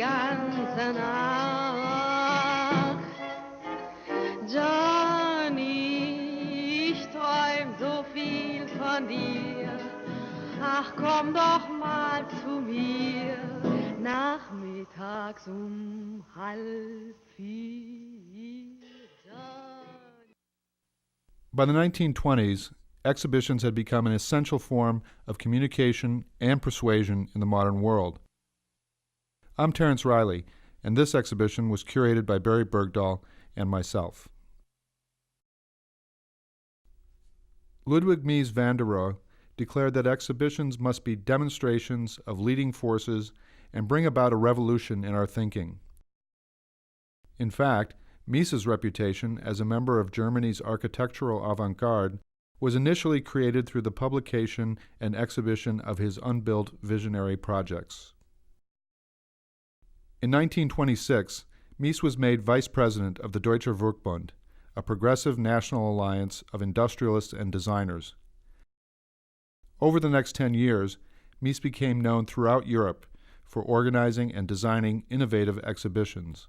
ganze Nacht. Johnny, ich träum so viel von dir. Ach, komm doch mal zu mir, nachmittags 3:30. By the 1920s, exhibitions had become an essential form of communication and persuasion in the modern world. I'm Terence Riley, and this exhibition was curated by Barry Bergdahl and myself. Ludwig Mies van der Rohe declared that exhibitions must be demonstrations of leading forces and bring about a revolution in our thinking. In fact, Mies's reputation as a member of Germany's architectural avant-garde was initially created through the publication and exhibition of his unbuilt visionary projects. In 1926, Mies was made vice president of the Deutscher Werkbund, a progressive national alliance of industrialists and designers. Over the next 10 years, Mies became known throughout Europe for organizing and designing innovative exhibitions.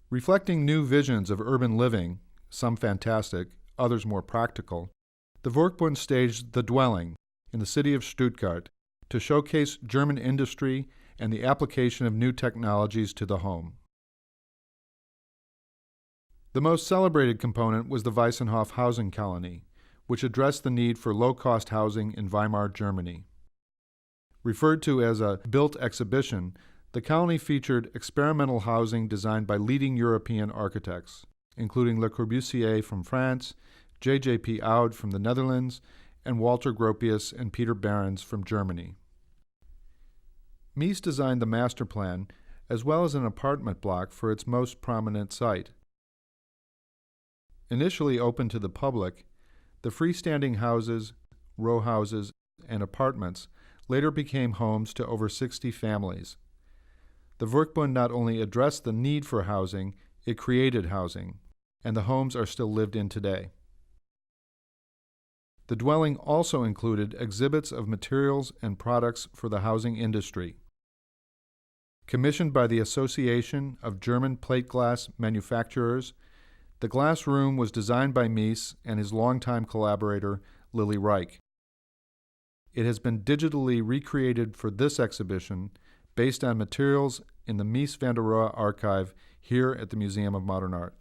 Reflecting new visions of urban living, some fantastic, others more practical, the Werkbund staged The Dwelling in the city of Stuttgart to showcase German industry and the application of new technologies to the home. The most celebrated component was the Weissenhof housing colony, which addressed the need for low-cost housing in Weimar, Germany. Referred to as a built exhibition, the colony featured experimental housing designed by leading European architects, including Le Corbusier from France, J.J.P. Oud from the Netherlands, and Walter Gropius and Peter Behrens from Germany. Mies designed the master plan as well as an apartment block for its most prominent site. Initially open to the public, the freestanding houses, row houses, and apartments later became homes to over 60 families. The Werkbund not only addressed the need for housing, it created housing, and the homes are still lived in today. The dwelling also included exhibits of materials and products for the housing industry. Commissioned by the Association of German Plate Glass Manufacturers, the glass room was designed by Mies and his longtime collaborator, Lily Reich. It has been digitally recreated for this exhibition based on materials in the Mies van der Rohe archive here at the Museum of Modern Art.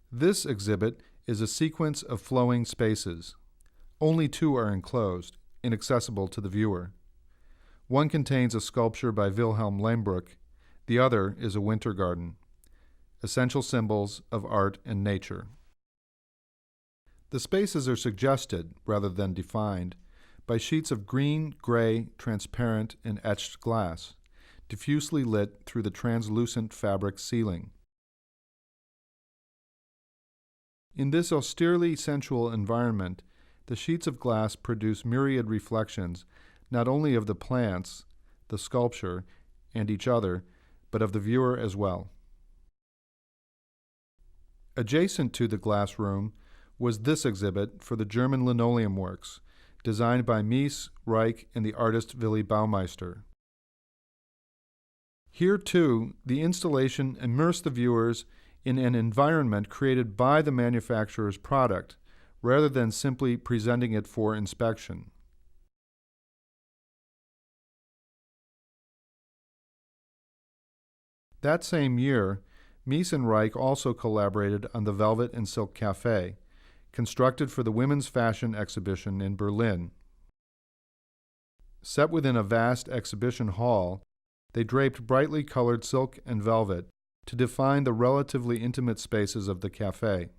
This exhibit is a sequence of flowing spaces. Only two are enclosed, inaccessible to the viewer. One contains a sculpture by Wilhelm Lehmbruck, the other is a winter garden, essential symbols of art and nature. The spaces are suggested, rather than defined, by sheets of green, gray, transparent, and etched glass, diffusely lit through the translucent fabric ceiling. In this austerely sensual environment, the sheets of glass produce myriad reflections, not only of the plants, the sculpture, and each other, but of the viewer as well. Adjacent to the glass room was this exhibit for the German linoleum works, designed by Mies, Reich, and the artist Willy Baumeister. Here, too, the installation immersed the viewers in an environment created by the manufacturer's product, rather than simply presenting it for inspection. That same year, Mies and Reich also collaborated on the Velvet and Silk Café, constructed for the Women's Fashion Exhibition in Berlin. Set within a vast exhibition hall, they draped brightly colored silk and velvet to define the relatively intimate spaces of the café.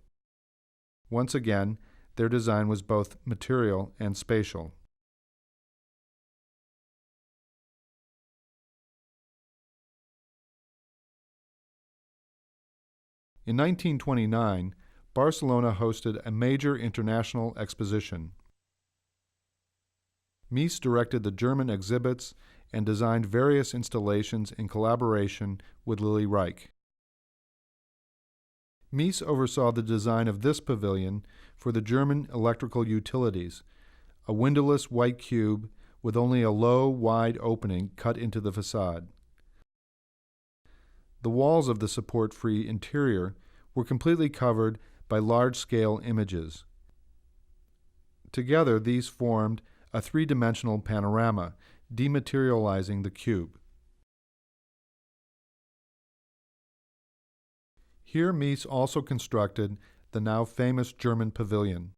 Once again, their design was both material and spatial. In 1929, Barcelona hosted a major international exposition. Mies directed the German exhibits and designed various installations in collaboration with Lily Reich. Mies oversaw the design of this pavilion for the German electrical utilities, a windowless white cube with only a low, wide opening cut into the facade. The walls of the support-free interior were completely covered by large-scale images. Together, these formed a three-dimensional panorama, dematerializing the cube. Here, Mies also constructed the now famous German pavilion.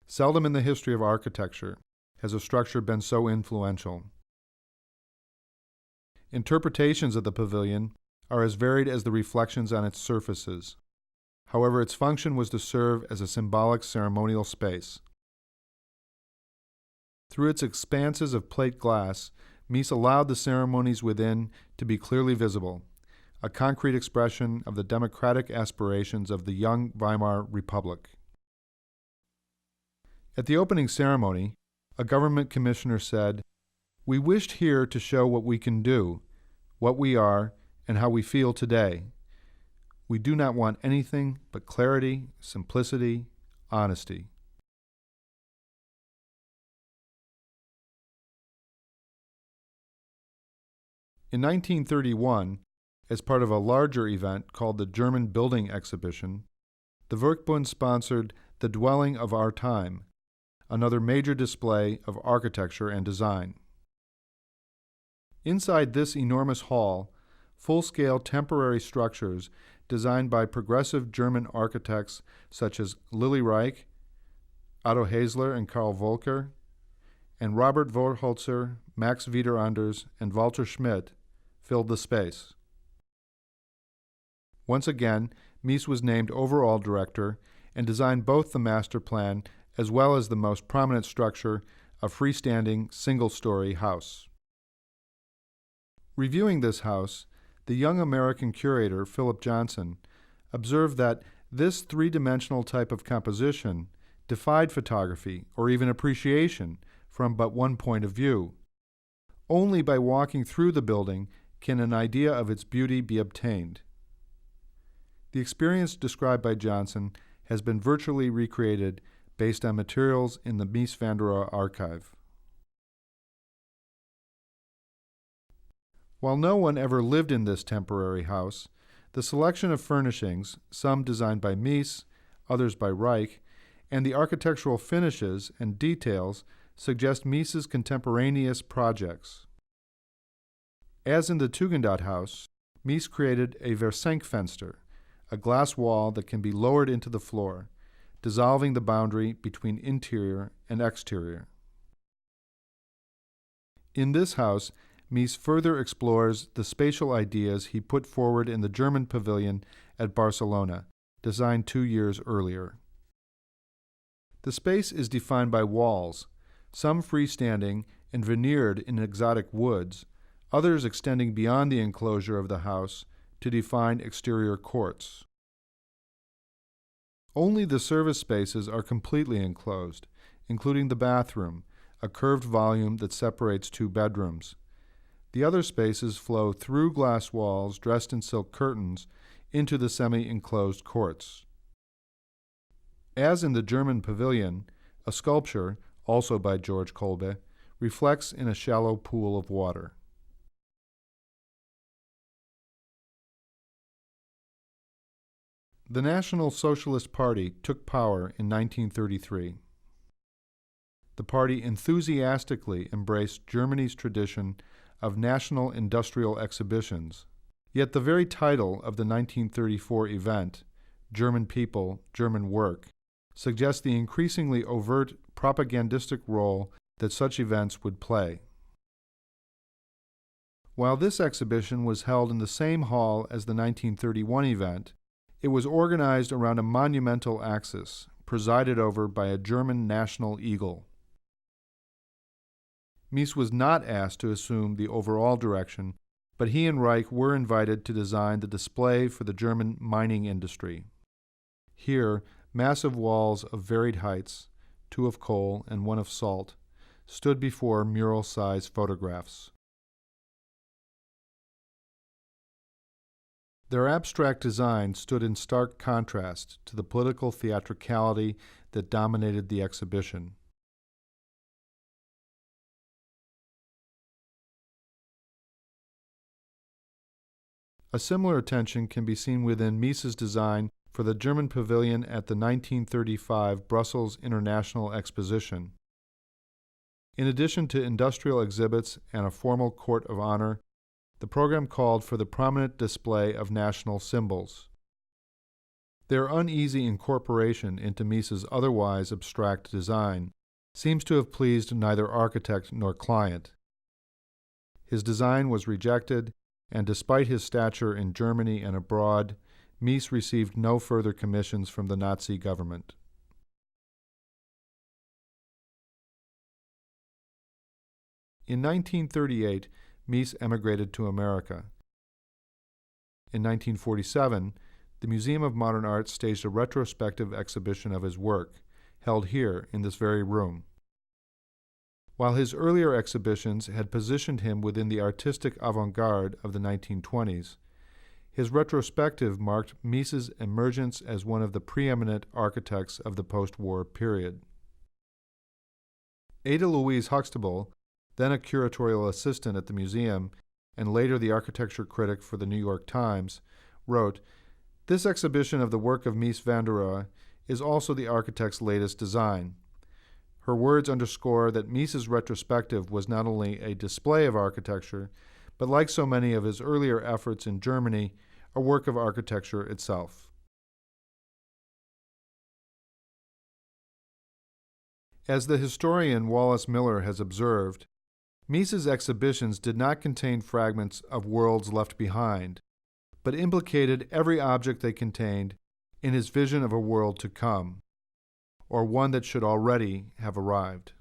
Seldom in the history of architecture has a structure been so influential. Interpretations of the pavilion are as varied as the reflections on its surfaces. However, its function was to serve as a symbolic ceremonial space. Through its expanses of plate glass, Mies allowed the ceremonies within to be clearly visible, a concrete expression of the democratic aspirations of the young Weimar Republic. At the opening ceremony, a government commissioner said, "We wished here to show what we can do, what we are, and how we feel today. We do not want anything but clarity, simplicity, honesty." In 1931, as part of a larger event called the German Building Exhibition, the Werkbund sponsored The Dwelling of Our Time, another major display of architecture and design. Inside this enormous hall, full-scale temporary structures designed by progressive German architects such as Lily Reich, Otto Haesler and Karl Volker, and Robert Vorholzer, Max Wieder Anders, and Walter Schmidt filled the space. Once again, Mies was named overall director and designed both the master plan as well as the most prominent structure, a freestanding single-story house. Reviewing this house, the young American curator, Philip Johnson, observed that this three-dimensional type of composition defied photography or even appreciation from but one point of view. Only by walking through the building can an idea of its beauty be obtained. The experience described by Johnson has been virtually recreated based on materials in the Mies van der Rohe archive. While no one ever lived in this temporary house, the selection of furnishings, some designed by Mies, others by Reich, and the architectural finishes and details suggest Mies's contemporaneous projects. As in the Tugendhat house, Mies created a Versenkfenster, a glass wall that can be lowered into the floor, dissolving the boundary between interior and exterior. In this house, Mies further explores the spatial ideas he put forward in the German pavilion at Barcelona, designed 2 years earlier. The space is defined by walls, some freestanding and veneered in exotic woods, others extending beyond the enclosure of the house to define exterior courts. Only the service spaces are completely enclosed, including the bathroom, a curved volume that separates 2 bedrooms. The other spaces flow through glass walls dressed in silk curtains into the semi-enclosed courts. As in the German pavilion, a sculpture, also by George Kolbe, reflects in a shallow pool of water. The National Socialist Party took power in 1933. The party enthusiastically embraced Germany's tradition of national industrial exhibitions, yet the very title of the 1934 event, German People, German Work, suggests the increasingly overt propagandistic role that such events would play. While this exhibition was held in the same hall as the 1931 event, it was organized around a monumental axis, presided over by a German national eagle. Mies was not asked to assume the overall direction, but he and Reich were invited to design the display for the German mining industry. Here, massive walls of varied heights, 2 of coal and 1 of salt, stood before mural-size photographs. Their abstract design stood in stark contrast to the political theatricality that dominated the exhibition. A similar attention can be seen within Mies's design for the German pavilion at the 1935 Brussels International Exposition. In addition to industrial exhibits and a formal court of honor, the program called for the prominent display of national symbols. Their uneasy incorporation into Mies's otherwise abstract design seems to have pleased neither architect nor client. His design was rejected, and despite his stature in Germany and abroad, Mies received no further commissions from the Nazi government. In 1938, Mies emigrated to America. In 1947, the Museum of Modern Art staged a retrospective exhibition of his work, held here in this very room. While his earlier exhibitions had positioned him within the artistic avant-garde of the 1920s, his retrospective marked Mies's emergence as one of the preeminent architects of the post-war period. Ada Louise Huxtable, then a curatorial assistant at the museum and later the architecture critic for the New York Times, wrote, "This exhibition of the work of Mies van der Rohe is also the architect's latest design." Her words underscore that Mies's retrospective was not only a display of architecture, but like so many of his earlier efforts in Germany, a work of architecture itself. As the historian Wallace Miller has observed, Mies's exhibitions did not contain fragments of worlds left behind, but implicated every object they contained in his vision of a world to come, or one that should already have arrived.